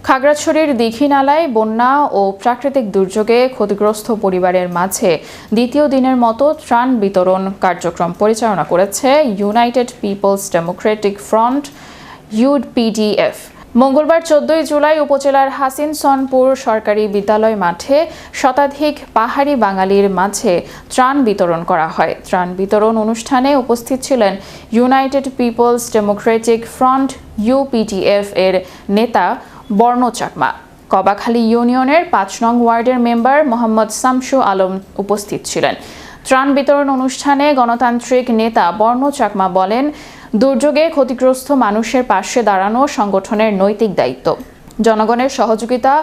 খাগড়াছড়ির দীঘিনালায় বন্যা ও প্রাকৃতিক দুর্যোগে ক্ষতিগ্রস্ত পরিবারের মাঝে দ্বিতীয় দিনের মতো ত্রাণ বিতরণ কার্যক্রম পরিচালনা করেছে united people's democratic front UPDF. মঙ্গলবার 14 জুলাই উপজেলার হাসিনসনপুর সরকারি বিদ্যালয় মাঠে শতাধিক পাহাড়ি বাঙালির মাঝে ত্রাণ বিতরণ করা হয়। ত্রাণ বিতরণ অনুষ্ঠানে উপস্থিত ছিলেন united people's democratic front UPDF এর নেতা বর্ণ চাকমা। কবাখালী ইউনিয়নের 5 নং ওয়ার্ডের মেম্বার মোহাম্মদ শামসু আলম উপস্থিত ছিলেন। ত্রাণ বিতরণ অনুষ্ঠানে গণতান্ত্রিক নেতা বর্ণ চাকমা বলেন, দুর্যোগে ক্ষতিগ্রস্ত মানুষের পাশে দাঁড়ানো সংগঠনের নৈতিক দায়িত্ব। জনগণের সহযোগিতা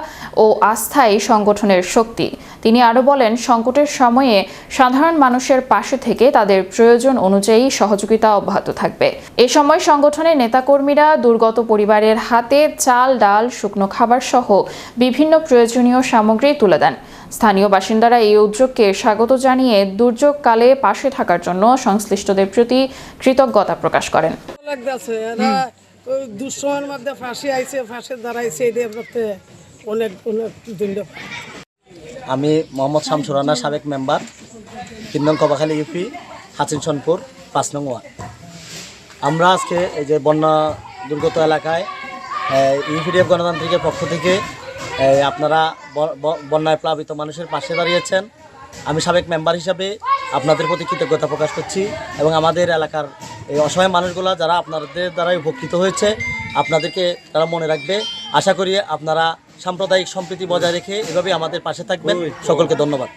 ও আস্থাই সংগঠনের শক্তি। তিনি আরও বলেন, সংকটের সময়ে সাধারণ মানুষের পাশে থেকে তাদের প্রয়োজন অনুযায়ী সহযোগিতা অব্যাহত থাকবে। এ সময় সংগঠনের নেতাকর্মীরা দুর্গত পরিবারের হাতে চাল, ডাল, শুকনো খাবার সহ বিভিন্ন প্রয়োজনীয় সামগ্রী তুলে দেন। স্থানীয় বাসিন্দারা এই উদ্যোগকে স্বাগত জানিয়ে দুর্যোগকালে পাশে থাকার জন্য সংশ্লিষ্টদের প্রতি কৃতজ্ঞতা প্রকাশ করেন। দুঃসময়ের মধ্যে ফাঁসি আইছে, ফাঁসে দাঁড়াইছে, অনেক ধন্যবাদ। আমি মোহাম্মদ শামসুর রানা, সাবেক মেম্বার, 3 নং কবাখালী ইউপি, হাসিনসনপুর 5 নং ওয়ার্ড। আমরা আজকে এই যে বন্যা দুর্গত এলাকায় ইউপিডিএফ গণতান্ত্রিকের পক্ষ থেকে আপনারা বন্যায় প্লাবিত মানুষের পাশে দাঁড়িয়েছেন। আমি সাবেক মেম্বার হিসাবে আপনাদের প্রতি কৃতজ্ঞতা প্রকাশ করছি এবং আমাদের এলাকার এই অসহায় মানুষগুলো যারা আপনাদের দ্বারাই উপকৃত হয়েছে, আপনাদেরকে তারা মনে রাখবে। আশা করি আপনারা সাম্প্রদায়িক সম্প্রীতি বজায় রেখে এভাবে আমাদের পাশে থাকবেন। সকলকে ধন্যবাদ।